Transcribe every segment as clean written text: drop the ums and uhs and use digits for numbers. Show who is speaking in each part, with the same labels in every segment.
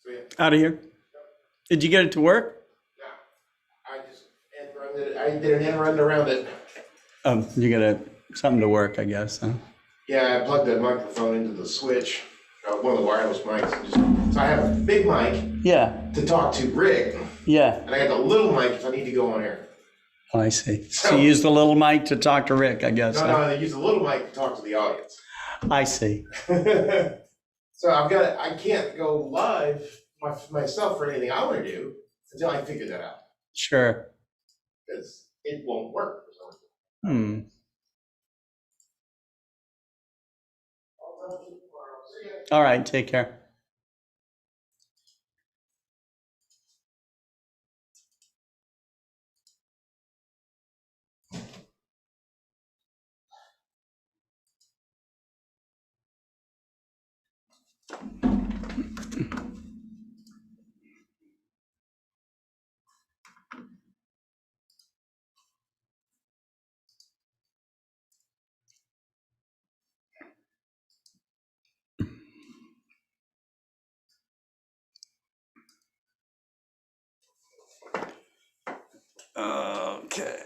Speaker 1: So yeah,
Speaker 2: Out of here. Did you get it to work?
Speaker 1: I just end run it. I did an end run around it.
Speaker 2: You got something to work, I guess. Huh?
Speaker 1: Yeah, I plugged the microphone into the switch, one of the wireless mics. So I have a big mic
Speaker 2: Yeah.
Speaker 1: to talk to Rick,
Speaker 2: Yeah.
Speaker 1: and I got the little mic if I need to go on air.
Speaker 2: Oh, I see. So you use the little mic to talk to Rick, I guess.
Speaker 1: No, they use the little mic to talk to the audience.
Speaker 2: I see.
Speaker 1: So I can't go live myself for anything I want to do until I figure that out.
Speaker 2: Sure.
Speaker 1: Because it won't work for some reason.
Speaker 2: All right. Take care. Okay.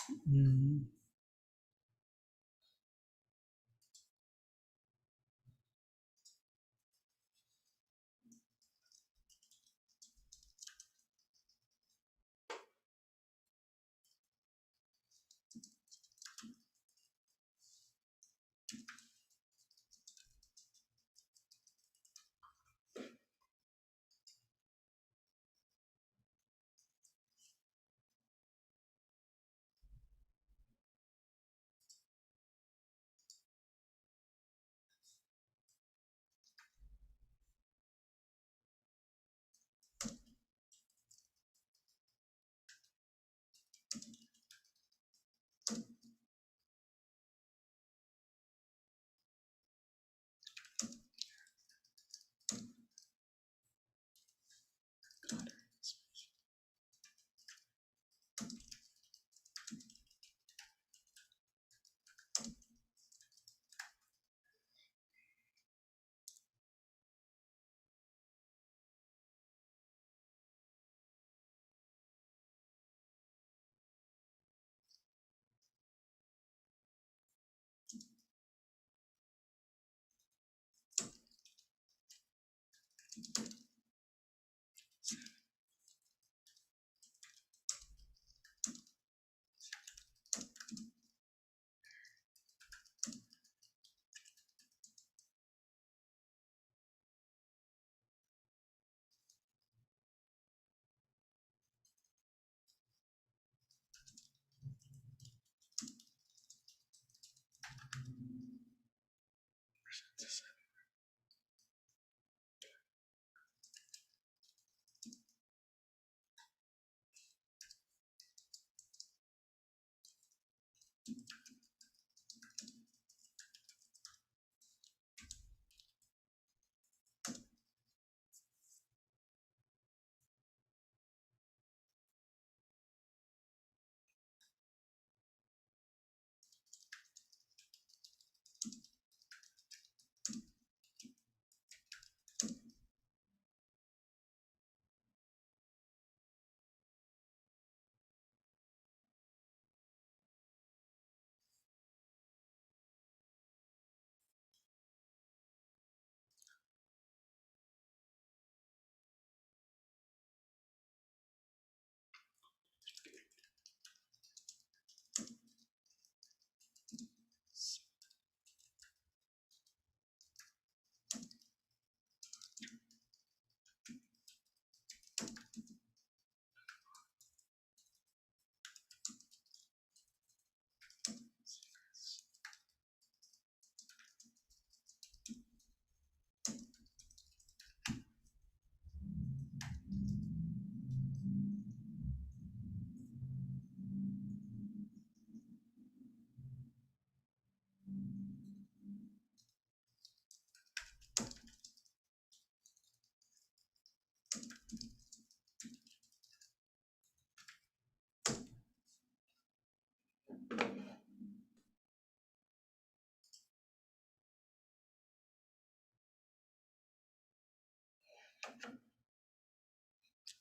Speaker 2: Mm.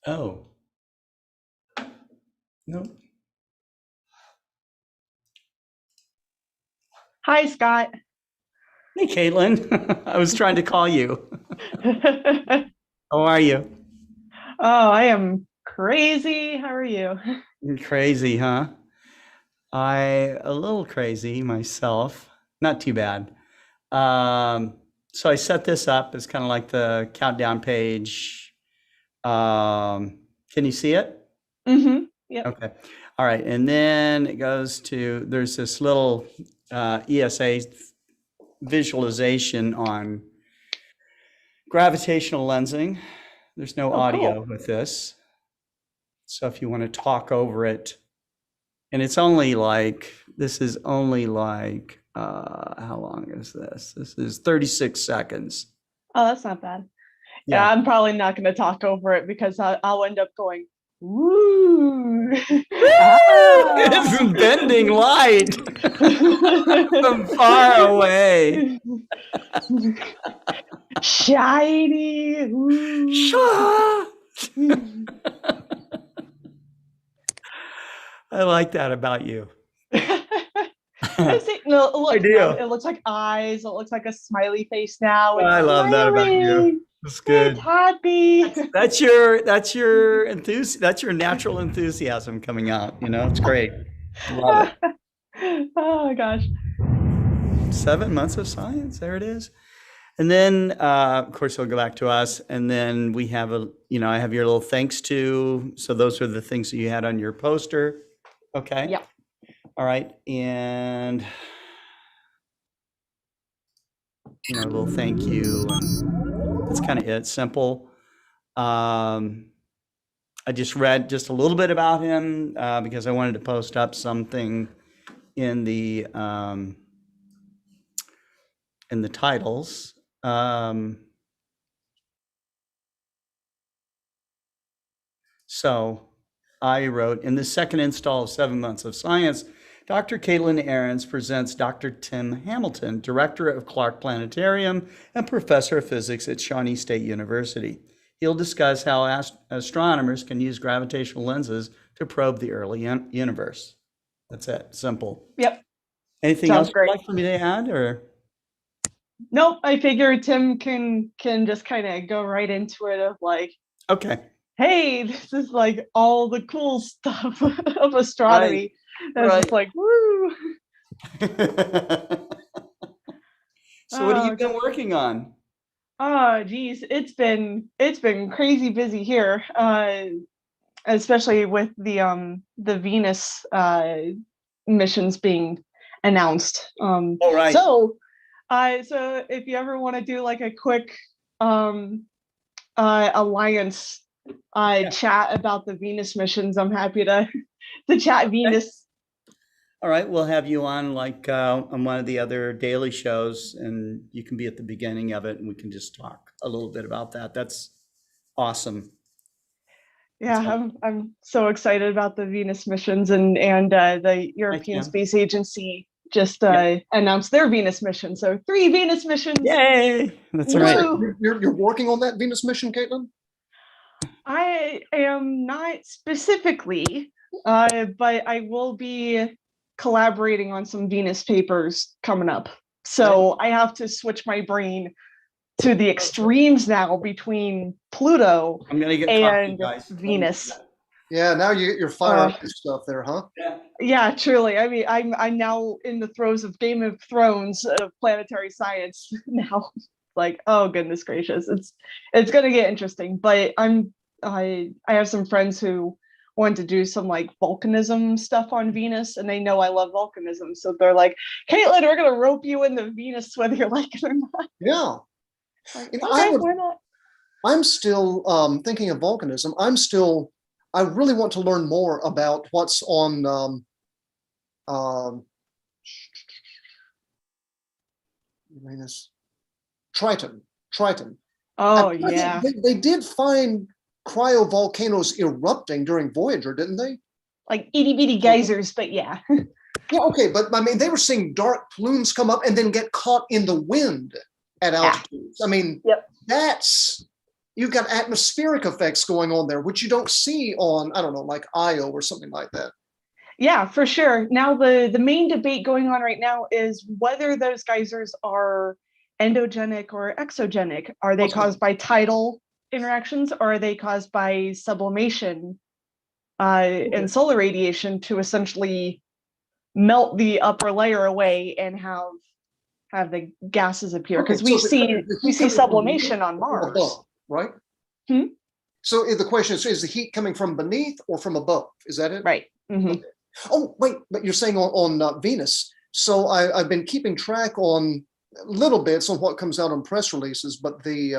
Speaker 2: Oh, no.
Speaker 3: Hi, Scott.
Speaker 2: Hey, Caitlin. I was trying to call you.
Speaker 3: Oh,
Speaker 2: How are you?
Speaker 3: I am crazy. How are you?
Speaker 2: You're crazy, huh? A little crazy myself. Not too bad. So I set this up as kind of like the countdown page. Can you see it?
Speaker 3: Yep.
Speaker 2: Okay. All right. And then it goes to, there's this little ESA visualization on gravitational lensing. There's no
Speaker 3: Oh,
Speaker 2: audio
Speaker 3: cool.
Speaker 2: with this. So if you want to talk over it, and it's only like, this is only like, how long is this? This is 36 seconds.
Speaker 3: Oh, that's not bad. Yeah,
Speaker 2: Yeah.
Speaker 3: I'm probably not going to talk over it because I'll end up going, woo.
Speaker 2: It's bending light from far away.
Speaker 3: Shiny. Woo.
Speaker 2: Shaw! I like that about you.
Speaker 3: No, look,
Speaker 2: I do.
Speaker 3: now it looks like eyes. It looks like a smiley face now. It's
Speaker 2: I love that about you.
Speaker 3: smiling.
Speaker 2: That's good.
Speaker 3: It's happy.
Speaker 2: That's your natural enthusiasm coming out. It's great. Love it.
Speaker 3: Oh gosh.
Speaker 2: 7 months of science. There it is. And then, of course, he'll go back to us. And then we have I have your little thanks to. So those are the things that you had on your poster. Okay.
Speaker 3: Yeah.
Speaker 2: All right. And, a little thank you. And that's kind of it. Simple. I just read just a little bit about him because I wanted to post up something in the titles. So I wrote, in the second install of 7 Months of Science, Dr. Caitlin Ahrens presents Dr. Tim Hamilton, Director of Clark Planetarium and Professor of Physics at Shawnee State University. He'll discuss how astronomers can use gravitational lenses to probe the early universe. That's it. Simple.
Speaker 3: Yep.
Speaker 2: Anything
Speaker 3: Sounds
Speaker 2: else
Speaker 3: great.
Speaker 2: you'd like for me to add, or?
Speaker 3: Nope. I figured Tim can just kind of go right into it of like,
Speaker 2: Okay.
Speaker 3: hey, this is like all the cool stuff of astronomy. And it's just like, woo.
Speaker 2: So what have you been working on?
Speaker 3: Oh, geez, it's been crazy busy here, especially with the Venus missions being announced.
Speaker 2: All right.
Speaker 3: So if you ever want to do like a quick alliance chat about the Venus missions, I'm happy to chat Venus.
Speaker 2: All right, we'll have you on like on one of the other daily shows, and you can be at the beginning of it, and we can just talk a little bit about that. That's awesome.
Speaker 3: Yeah, I'm so excited about the Venus missions, and the European Space Agency just announced their Venus mission. So 3 Venus missions.
Speaker 2: Yay! That's right.
Speaker 4: You're working on that Venus mission, Caitlin?
Speaker 3: I am not specifically, but I will be collaborating on some Venus papers coming up. So I have to switch my brain to the extremes now between Pluto and Venus.
Speaker 4: Yeah, now you get your fire stuff there, huh?
Speaker 3: Yeah, truly. I mean, I'm now in the throes of Game of Thrones of planetary science now. Like, oh goodness gracious, it's gonna get interesting. But I have some friends who want to do some like volcanism stuff on Venus, and they know I love volcanism, so they're like, Caitlin, we're gonna rope you into Venus whether you like it or not.
Speaker 4: Yeah.
Speaker 3: Like, okay, why not?
Speaker 4: I'm still thinking of volcanism. I really want to learn more about what's on Venus. Triton.
Speaker 3: Oh yeah.
Speaker 4: They did find cryovolcanoes erupting during Voyager, didn't they?
Speaker 3: Like itty bitty geysers, but yeah.
Speaker 4: Yeah, okay, but I mean, they were seeing dark plumes come up and then get caught in the wind at altitudes. I mean, you've got atmospheric effects going on there, which you don't see on, I don't know, like Io or something like that.
Speaker 3: Yeah, for sure. Now, the main debate going on right now is whether those geysers are endogenic or exogenic. Are they caused by tidal interactions, or are they caused by sublimation and solar radiation to essentially melt the upper layer away and have the gases appear? Because we see sublimation on Mars,
Speaker 4: above, right? So the question is the heat coming from beneath or from above? Is that it?
Speaker 3: Right. Mm-hmm.
Speaker 4: Okay. Oh, wait, but you're saying on Venus. So I've been keeping track on little bits on what comes out on press releases, but they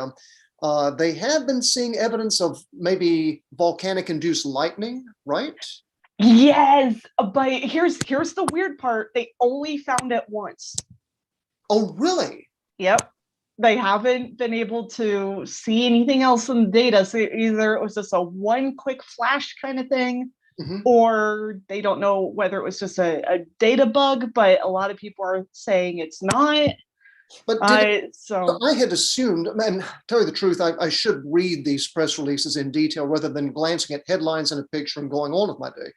Speaker 4: have been seeing evidence of maybe volcanic-induced lightning, right?
Speaker 3: Yes, but here's the weird part. They only found it once.
Speaker 4: Oh, really?
Speaker 3: Yep. They haven't been able to see anything else in the data. So either it was just a one quick flash kind of thing, or they don't know whether it was just a data bug, but a lot of people are saying it's not.
Speaker 4: But I had assumed, and tell you the truth, I should read these press releases in detail rather than glancing at headlines and a picture and going on with my day.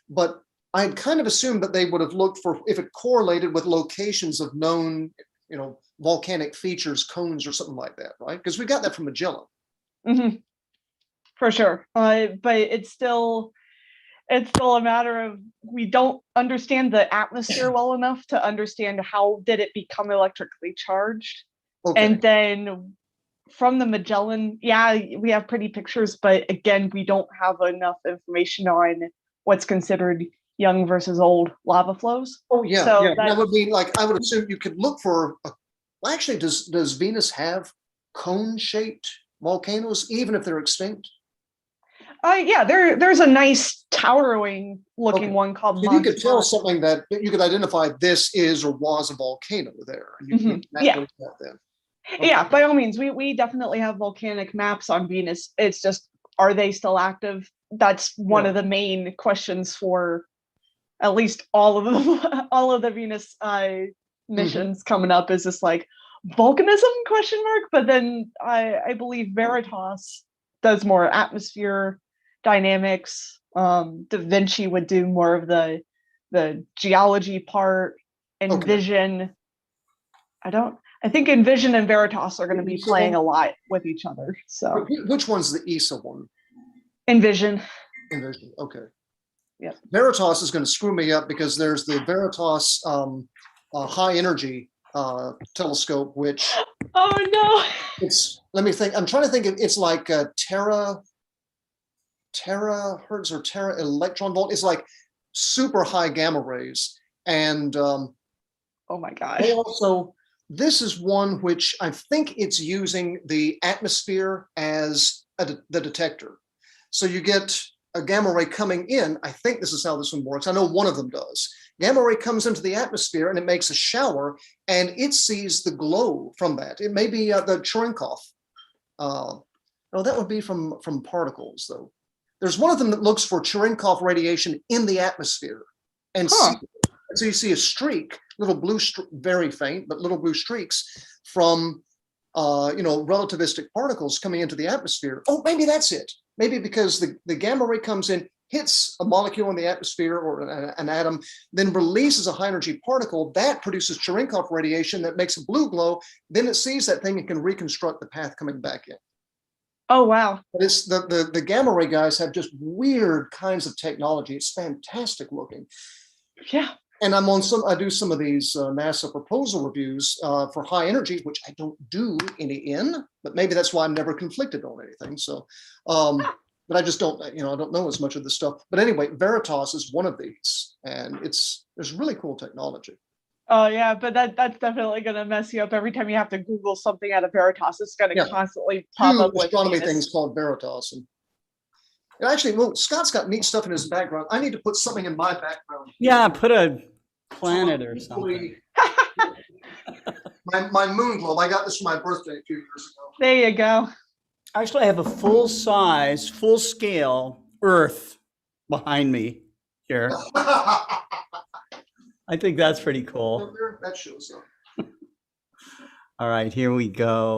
Speaker 4: But I had kind of assumed that they would have looked for if it correlated with locations of known, volcanic features, cones or something like that, right? Because we got that from Magellan.
Speaker 3: Hmm. For sure. But it's still a matter of we don't understand the atmosphere well enough to understand how did it become electrically charged.
Speaker 4: Okay.
Speaker 3: And then from the Magellan, yeah, we have pretty pictures, but again, we don't have enough information on what's considered young versus old lava flows.
Speaker 4: Oh yeah,
Speaker 3: So
Speaker 4: yeah. That would be like I would assume you could look for. Well, actually, does Venus have cone-shaped volcanoes, even if they're extinct?
Speaker 3: Yeah, there's a nice towering looking
Speaker 4: Okay.
Speaker 3: one called
Speaker 4: So you could tell
Speaker 3: Montserrat.
Speaker 4: something that you could identify this is or was a volcano there, and you
Speaker 3: Mhm.
Speaker 4: that
Speaker 3: Yeah.
Speaker 4: was that then.
Speaker 3: Yeah, by all means, we definitely have volcanic maps on Venus. It's just, are they still active? That's one of the main questions for at least all of the all of the Venus missions coming up. Is just like volcanism question mark? But then I believe Veritas does more atmosphere dynamics. Da Vinci would do more of the geology part. Envision. I think Envision and Veritas are going to be playing a lot with each other. So
Speaker 4: Which one's the ESA one?
Speaker 3: Envision.
Speaker 4: Envision. Okay.
Speaker 3: Yep.
Speaker 4: Veritas is going to screw me up because there's the Veritas high energy telescope, which
Speaker 3: Oh no.
Speaker 4: let me think. I'm trying to think of it's like terahertz or tera electron volt. It's like super high gamma rays. And
Speaker 3: Oh my gosh.
Speaker 4: they also, this is one which I think it's using the atmosphere as the detector. So you get a gamma ray coming in. I think this is how this one works. I know one of them does. Gamma ray comes into the atmosphere and it makes a shower and it sees the glow from that. It may be the Cherenkov. No, that would be from particles though. There's one of them that looks for Cherenkov radiation in the atmosphere. And so you see a streak, little blue, very faint, but little blue streaks from relativistic particles coming into the atmosphere. Oh, maybe that's it. Maybe because the gamma ray comes in, hits a molecule in the atmosphere or an atom, then releases a high energy particle that produces Cherenkov radiation that makes a blue glow. Then it sees that thing and can reconstruct the path coming back in.
Speaker 3: Oh wow.
Speaker 4: But it's the gamma ray guys have just weird kinds of technology. It's fantastic looking.
Speaker 3: Yeah.
Speaker 4: And I do some of these NASA proposal reviews for high energy, which I don't do any in, but maybe that's why I'm never conflicted on anything. So, but I just don't, I don't know as much of this stuff. But anyway, Veritas is one of these, and there's really cool technology.
Speaker 3: Oh yeah, but that's definitely gonna mess you up every time you have to Google something out of Veritas. It's gonna constantly pop up with
Speaker 4: astronomy
Speaker 3: Venus.
Speaker 4: things called Veritas. And actually, well, Scott's got neat stuff in his background. I need to put something in my background.
Speaker 2: Yeah, put a planet or something.
Speaker 4: my moon globe. I got this for my birthday a few years ago.
Speaker 3: There you go.
Speaker 2: Actually, I have a full size, full scale Earth behind me here. I think that's pretty cool.
Speaker 4: That shows up.
Speaker 2: All right, here we go.